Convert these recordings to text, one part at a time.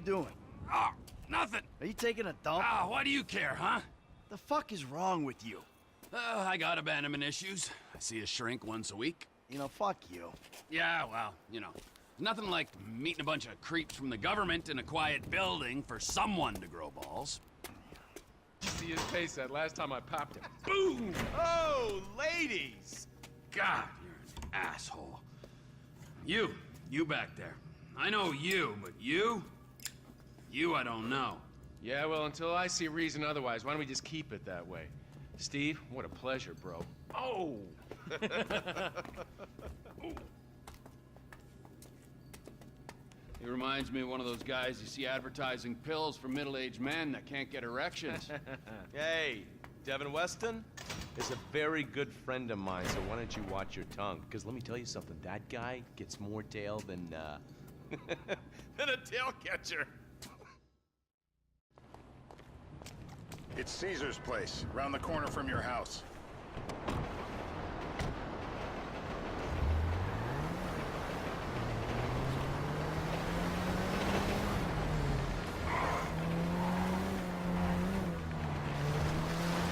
doing? Oh, nothing. Are you taking a dump? Ah, why do you care, huh? The fuck is wrong with you? I got abandonment issues. I see a shrink once a week. You know, fuck you. Yeah, well, you know, nothing like meeting a bunch of creeps from the government in a quiet building for someone to grow balls. See his face that last time I popped him. Boom! Oh, ladies! God, you're an asshole. You back there. I know you, but you I don't know. Yeah, well, until I see reason otherwise, why don't we just keep it that way? Steve, what a pleasure, bro. Oh! He reminds me of one of those guys you see advertising pills for middle-aged men that can't get erections. Hey, Devin Weston is a very good friend of mine, so why don't you watch your tongue? Because let me tell you something, that guy gets more tail than, than a tail catcher. It's Caesar's place, around the corner from your house.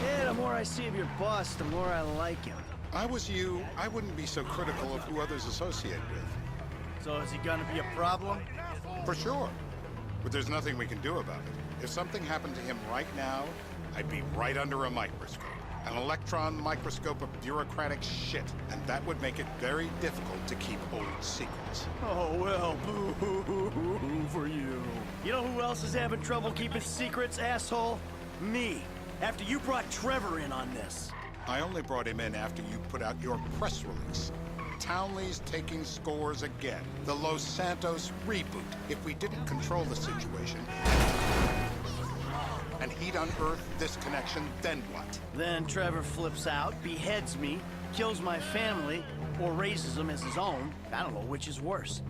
Yeah, the more I see of your boss, the more I like him. I was you, I wouldn't be so critical of who others associate with. So is he gonna be a problem? For sure. But there's nothing we can do about it. If something happened to him right now, I'd be right under a microscope. An electron microscope of bureaucratic shit. And that would make it very difficult to keep old secrets. Oh, well, boo-hoo-hoo-hoo for you. You know who else is having trouble keeping secrets, asshole? Me. After you brought Trevor in on this. I only brought him in after you put out your press release. Townley's taking scores again. The Los Santos reboot. If we didn't control the situation, and he'd unearthed this connection, then what? Then Trevor flips out, beheads me, kills my family, or raises them as his own. I don't know which is worse.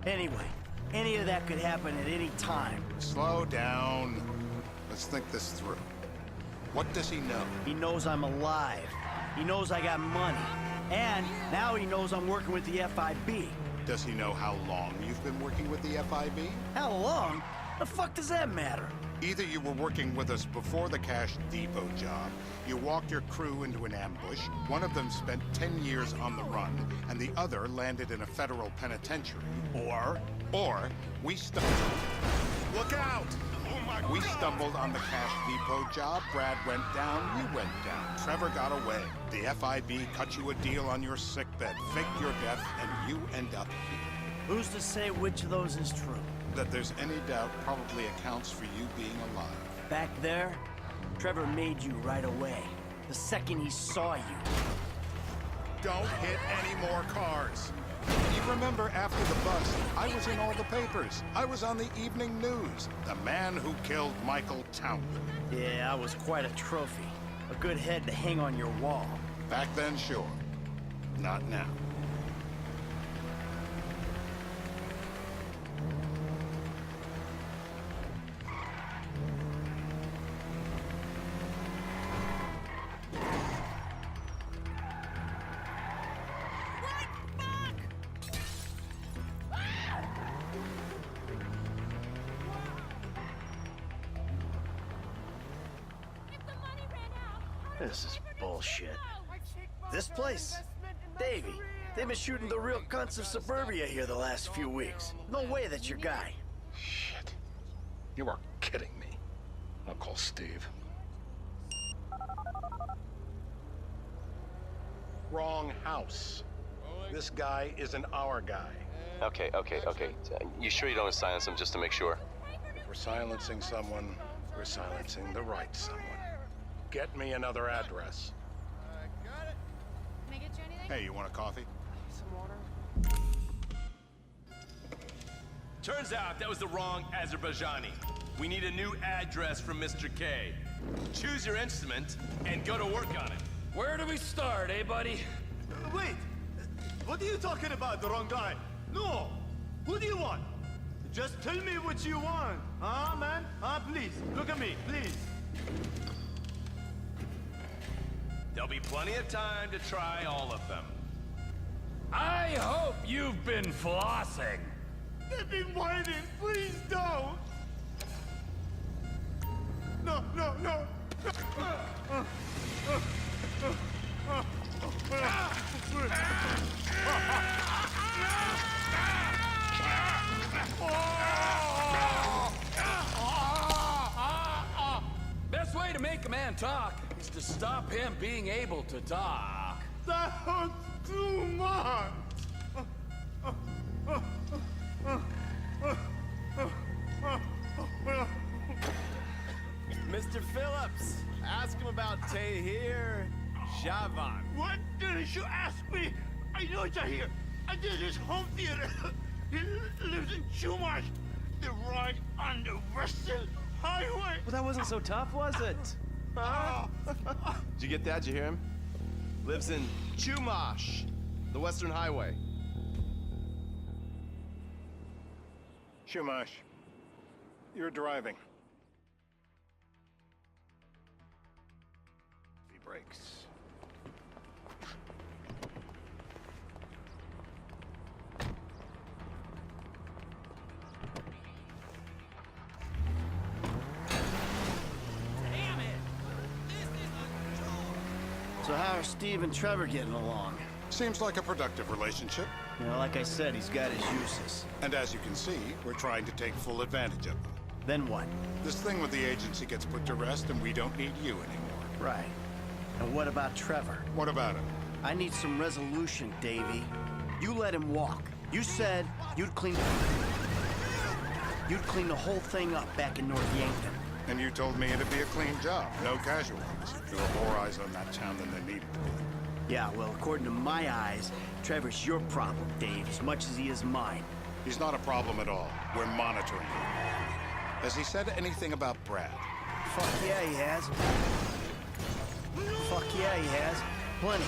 Anyway, any of that could happen at any time. Slow down. Let's think this through. What does he know? He knows I'm alive. He knows I got money. And now he knows I'm working with the FIB. Does he know how long you've been working with the FIB? How long? The fuck does that matter? Either you were working with us before the Cash Depot job, you walked your crew into an ambush, one of them spent 10 years on the run, and the other landed in a federal penitentiary. Or we stumbled. Look out! We stumbled on the Cash Depot job, Brad went down, you went down. Trevor got away. The FIB cut you a deal on your sickbed, faked your death, and you end up here. Who's to say which of those is true? That there's any doubt probably accounts for you being alive. Back there, Trevor made you right away. The second he saw you. Don't hit any more cars. You remember after the bust, I was in all the papers. I was on the evening news. The man who killed Michael Townley. Yeah, I was quite a trophy. A good head to hang on your wall. Back then, sure. Not now. This is bullshit. This place? Davey, they've been shooting the real cunts of suburbia here the last few weeks. No way that's your guy. Shit. You are kidding me. I'll call Steve. Wrong house. This guy isn't our guy. Okay. You sure you don't silence him just to make sure? If we're silencing someone, we're silencing the right someone. Get me another address. Got it. Can I get you anything? Hey, you want a coffee? Some water. Turns out that was the wrong Azerbaijani. We need a new address from Mr. K. Choose your instrument and go to work on it. Where do we start, eh, buddy? Wait! What are you talking about, the wrong guy? No! Who do you want? Just tell me what you want. Huh, man? Please, look at me, please. There'll be plenty of time to try all of them. I hope you've been flossing. They've been waiting. Please don't. no, no. Best way to make a man talk is to stop him being able to talk. That hurts too much. Mr. Phillips, ask him about Tahir Javan. What didn't you ask me? I know Tahir. I did his home theater. He lives in Chumash. They're right on the Western Highway. Well, that wasn't so tough, was it? Huh? Did you get that? Did you hear him? Lives in Chumash, the Western Highway. Shumash, you're driving. He brakes. So how are Steve and Trevor getting along? Seems like a productive relationship. You know, like I said, he's got his uses. And as you can see, we're trying to take full advantage of them. Then what? This thing with the agency gets put to rest and we don't need you anymore. Right. And what about Trevor? What about him? I need some resolution, Davey. You let him walk. You said you'd clean the whole thing up back in North Yankton. And you told me it'd be a clean job, no casualties. There are more eyes on that town than there needed to be. Yeah, well, according to my eyes, Trevor's your problem, Dave, as much as he is mine. He's not a problem at all. We're monitoring him. Has he said anything about Brad? Fuck yeah, he has. Fuck yeah, he has. Plenty.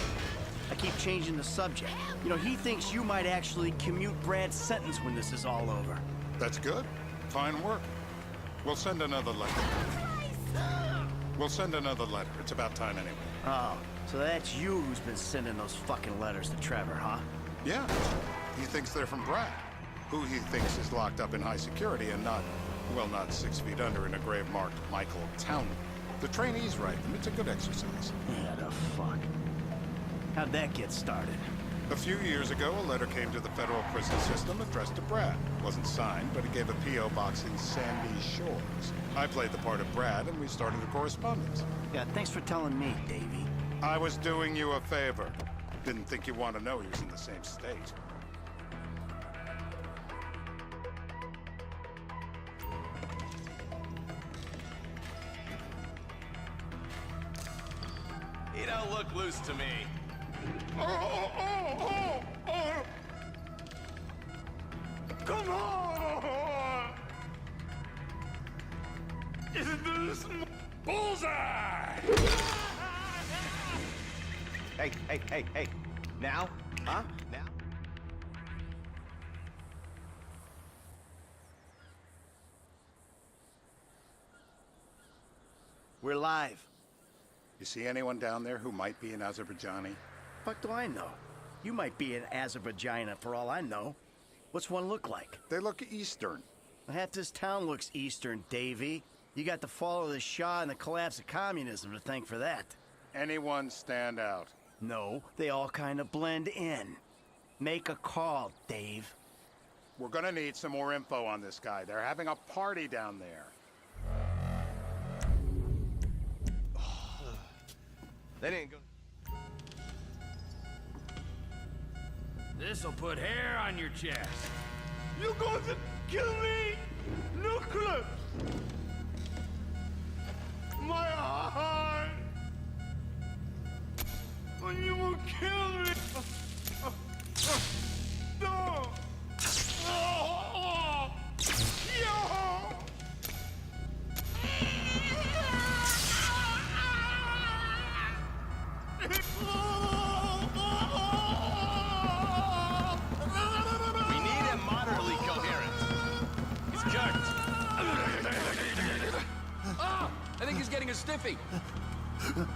I keep changing the subject. You know, he thinks you might actually commute Brad's sentence when this is all over. That's good. Fine work. We'll send another letter. It's about time anyway. Oh, so that's you who's been sending those fucking letters to Trevor, huh? Yeah. He thinks they're from Brad, who he thinks is locked up in high security and not 6 feet under in a grave marked Michael Townley. The trainees write them. It's a good exercise. Yeah, the fuck. How'd that get started? A few years ago, a letter came to the federal prison system addressed to Brad. Wasn't signed, but it gave a P.O. box in Sandy Shores. I played the part of Brad, and we started a correspondence. Yeah, thanks for telling me, Davey. I was doing you a favor. Didn't think you want to know he was in the same state. He don't look loose to me. Come on! Is this bullseye? Hey. Now? Huh? Now? We're live. You see anyone down there who might be an Azerbaijani? Fuck do I know? You might be an Azerbaijana for all I know. What's one look like? They look Eastern. Half this town looks Eastern, Davey. You got the fall of the Shah and the collapse of communism to thank for that. Anyone stand out? No, they all kind of blend in. Make a call, Dave. We're gonna need some more info on this guy. They're having a party down there. They didn't go. This'll put hair on your chest. You going to kill me? No clips. My heart. When you will kill me. No. We need him moderately coherent. He's jerked. Oh, I think he's getting a stiffy.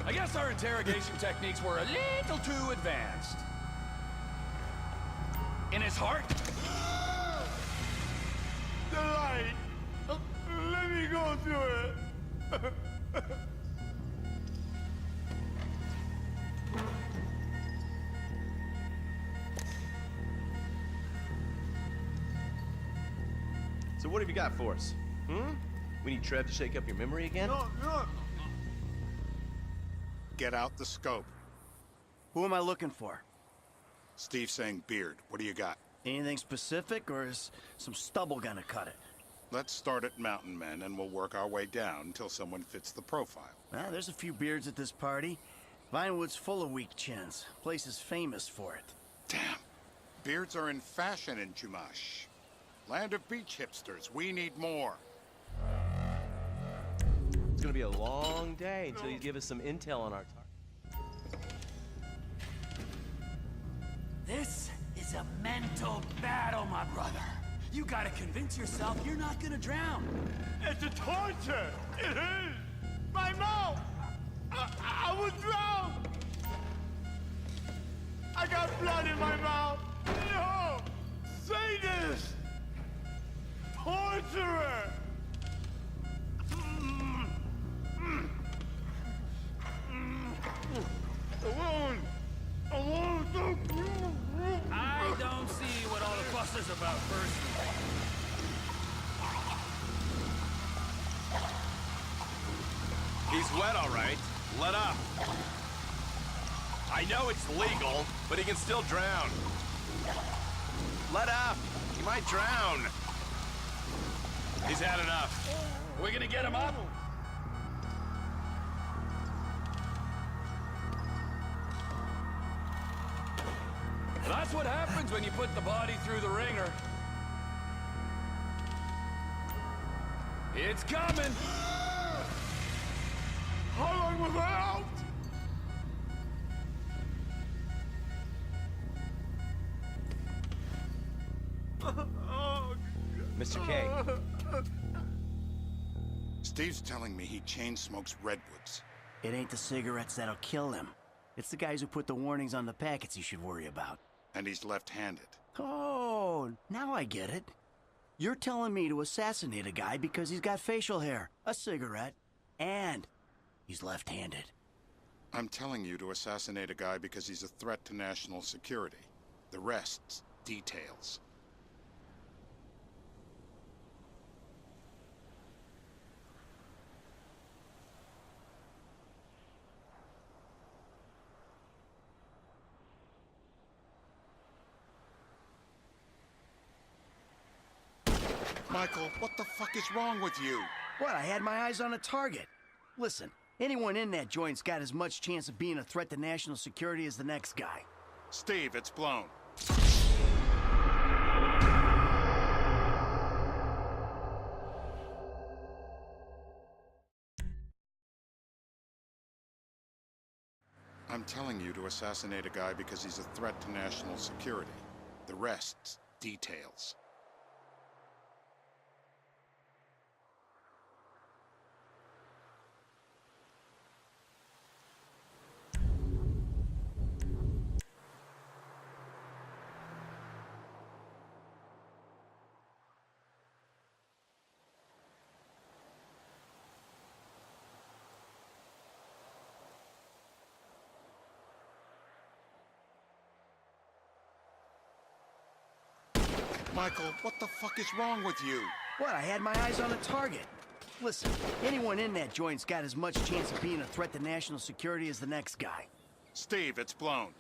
I guess our interrogation techniques were a little too advanced. In his heart? The light. Let me go through it. So what have you got for us? We need Trev to shake up your memory again? No, no. Get out the scope. Who am I looking for? Steve's saying beard. What do you got? Anything specific, or is some stubble gonna cut it? Let's start at Mountain Men, and we'll work our way down until someone fits the profile. Well, there's a few beards at this party. Vinewood's full of weak chins. Place is famous for it. Damn. Beards are in fashion in Chumash. Land of beach hipsters. We need more. It's gonna be a long day until you give us some intel on our target. This is a mental battle, my brother. You gotta convince yourself you're not gonna drown. It's a torture. It is. My mouth. I would drown. I got blood in my mouth. No. Sadist. Torturer. A wound. A wound. I don't see what all the fuss is about, personally. He's wet, all right. Let up. I know it's legal, but he can still drown. Let up. He might drown. He's had enough. We gonna get him up? That's what happens when you put the body through the ringer. It's coming! How long was I out? Mr. K. Steve's telling me he chain smokes redwoods. It ain't the cigarettes that'll kill him. It's the guys who put the warnings on the packets you should worry about. And he's left-handed. Oh, now I get it. You're telling me to assassinate a guy because he's got facial hair, a cigarette, and he's left-handed. I'm telling you to assassinate a guy because he's a threat to national security. The rest's details. Michael, what the fuck is wrong with you? What, I had my eyes on a target. Listen, anyone in that joint's got as much chance of being a threat to national security as the next guy. Steve, it's blown. I'm telling you to assassinate a guy because he's a threat to national security. The rest's details. Michael, what the fuck is wrong with you? What, I had my eyes on a target. Listen, anyone in that joint's got as much chance of being a threat to national security as the next guy. Steve, it's blown.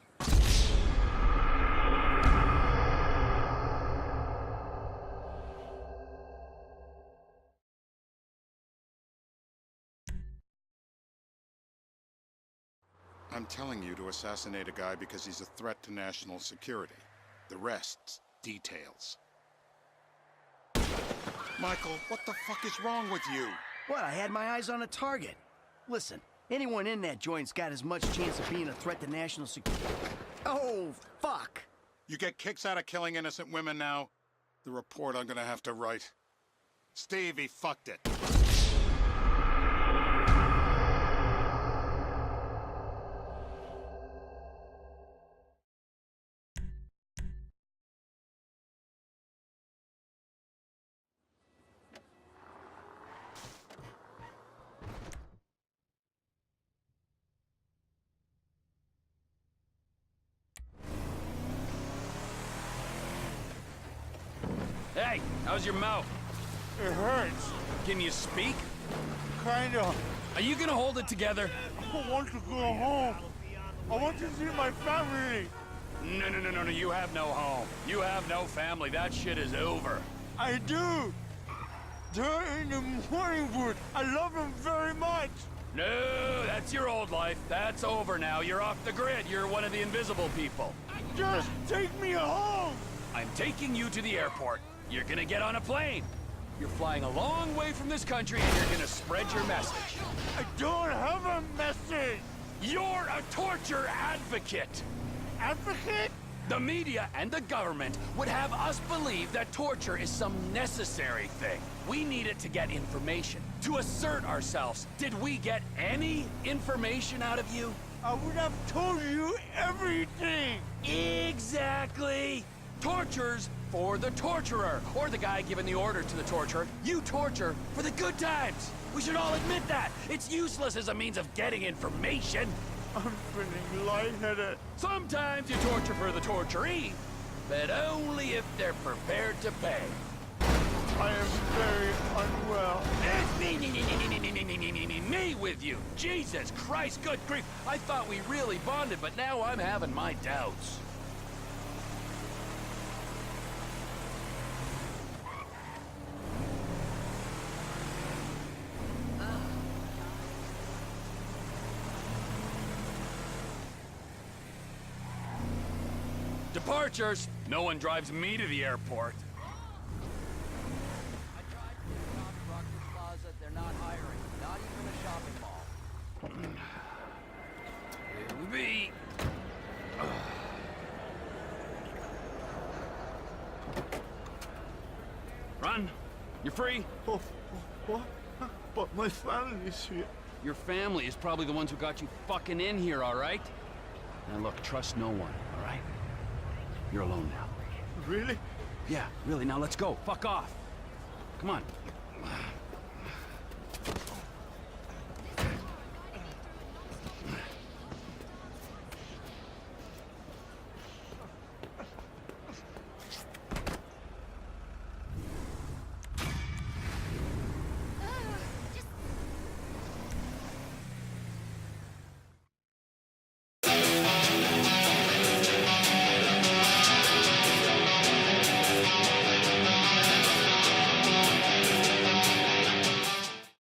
I'm telling you to assassinate a guy because he's a threat to national security. The rest's details. Michael, what the fuck is wrong with you? What, I had my eyes on a target. Listen, anyone in that joint's got as much chance of being a threat to national security. Oh, fuck! You get kicks out of killing innocent women now? The report I'm gonna have to write. Steve, he fucked it. Hey, how's your mouth? It hurts. Can you speak? Kinda. Are you gonna hold it together? I want to go home. I want to see my family. No, you have no home. You have no family. That shit is over. I do. They're in the morning wood. I love them very much. No, that's your old life. That's over now. You're off the grid. You're one of the invisible people. Just take me home. I'm taking you to the airport. You're gonna get on a plane. You're flying a long way from this country and you're gonna spread your message. I don't have a message. You're a torture advocate. Advocate? The media and the government would have us believe that torture is some necessary thing. We need it to get information, to assert ourselves. Did we get any information out of you? I would have told you everything. Exactly. Torture's for the torturer, or the guy giving the order to the torturer. You torture for the good times. We should all admit that. It's useless as a means of getting information. I'm feeling lightheaded. Sometimes you torture for the torturee, but only if they're prepared to pay. I am very unwell. It's me with you. Jesus Christ, good grief. I thought we really bonded, but now I'm having my doubts. Departures. No one drives me to the airport. I tried to get off Rockford Plaza. They're not hiring. Not even a shopping mall. It'll be... Run. You're free. Oh, what? But my family's here. Your family is probably the ones who got you fucking in here, all right? Now look, trust no one, all right? You're alone now. Really? Yeah, really. Now let's go. Fuck off. Come on.